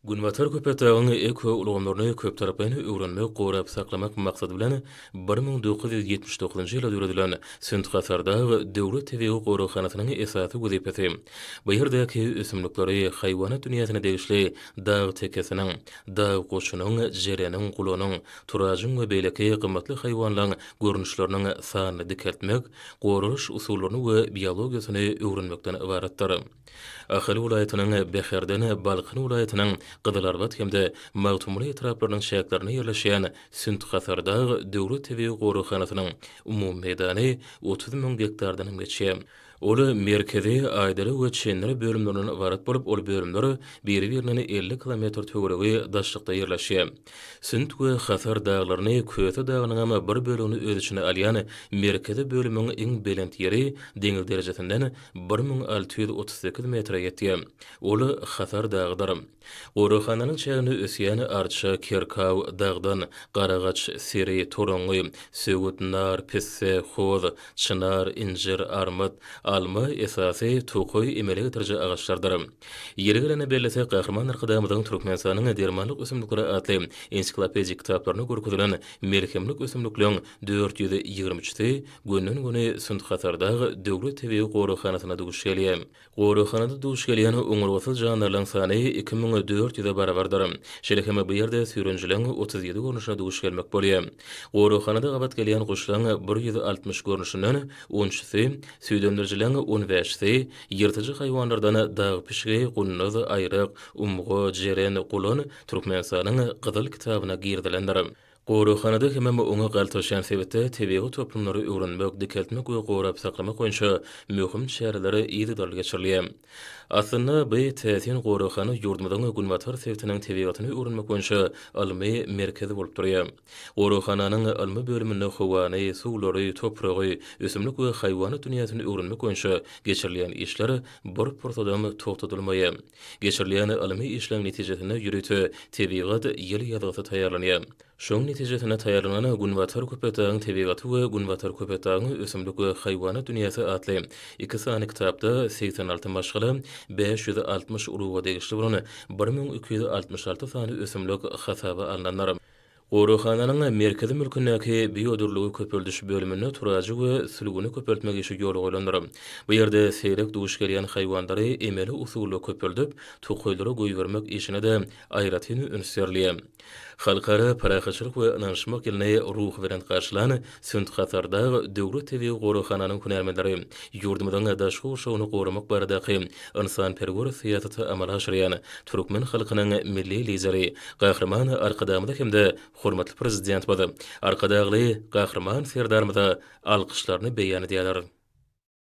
Günbatar köpetağını eko ulgamlaryny köp taraplyny öwrenmek, gorap saklamak maksady bilen 1979-njy ýylda döredilen Sünt Hasardagy Döwlet Tebigi Gorakhanasynyň esasy wezipesi. Bu ýerdäki ösümlikleri haýwanat dünýäsine degişli dag tekesiniň, dag goşunyň, jereniň, gulanyň, turajyň we beýleki gymmatly haýwanlaryň görnüşlerini sanyny dikeltmek, goralyş usullaryny we biologiýasyny öwrenmekden ibaratdyr. Ahali welaýatynyň Beherden Balkyny welaýatynyň Gydylarbat hemde Magtumly etraplarynyň şäherlerine ýerleşýän Sünt Hasardagy Döwlet Tebigi Gorakhanasynyň umumy meýdany 30 000 hektardan hem geçýär. Oly merkezi, aýdary we çenleri bölümlerinden ibarat bolup, ol bölümleri biri-birine 50 kilometr töweregi daşlykda ýerleşýär. Sünt we Hasar daglaryny Köse dagynyň ama bir bölümini öz içine alýan merkezi bölümiň iň belent ýeri deňiz derejesinden 1638 metre ýetýär. Oly Hasar dagydyr. Gorakhanyň şäherini ösýän Arça, Kerkaw dagdan Garagaç, Seri, Torongy, Söwütnar, Pisse, Hoz, Çınar, Injir, Armut, alma esasy tokoy emele getirje agaçlardyr. Ýeri gelene bellese Gahrman Arkadamyň Türkmenistanyň dermanlyk ösümlikleri atly ensiklopediýa kitaplaryny görkezelen merhemlik ösümliklerin 423-ti günden-güne Sünt Hasardagy Döwlet Tebigi Gorakhanasyna duş gelýär. Gorakhanada duş gelýän oňurwasy jandarlaryň sany 2400-e barabardyr. Şeýle bu ýerde süýrenjileň 37 görnüşine duş gelmek bolýar. Gorakhanada gabat gelýän guşlaryň 160 görnüşinden 13-si süýdendirjileň 15-si ýyrtyjy haýwanlardan dag pişigi, gunnaz, aýryk, umgo, jeren, gulan Türkmenistanyň gyzyl kitabyna girdilendir. Gorakhanada hemem oňa galtaşan sebäpde tebigi toplumlary öwrenmek, dikeltmek we gorap saklamak boýunça möhüm şäherleri ýygy dal geçirilýär. Aslynda bu täsin gorakhana ýurdumyň günbatar sebäpiniň tebigatyny öwrenmek boýunça almy merkezi bolup durýar. Gorakhanyň almy bölüminde howany, suwlary, topragy, ösümlik we haýwanat dünýäsini öwrenmek boýunça geçirilýän işler bir purtadam togtatylmaýar. Geçirilýän almy işleň netijesinde ýürüti tebigat ýyly ýazgysy taýýarlanýar. Şoň netijesinde taýýarlanan günbatar köpetagyň tebigaty we günbatar köpetagyň ösümlik we haýwanat dünýäsi atly 2 sany kitapda 86 maşgala 560 uruwa degişli bolan 1266 sany ösümlik hasaba alınanlar. Gorakhanyň merkezi mülkündäki biýodurlugy köpeldiş bölümine turajy we sülgüni köpeltmek işi ýol goýulandyr. Bu ýerde seyrek duş gelýän haýwandary emeli usuly köpeldip, tokoýlara goýbermek işine de aýratyny ünsürlýär. Halkara parahaçylyk we ynanşmak ýylyny ruh beren garşylan Sünt Hasardagy Döwlet Tebigi Gorakhanynyň hünärmenleri ýurdumyň daşky uşagyny goramak baradaky insan-perwer syýasaty amala aşyrýan türkmen halkynyň milli lideri Gahrman Arkadamyň hemde hormatly prezident bolup, Arkadagy Gahrman serdarmyda alkyşlaryny beýan edýärler.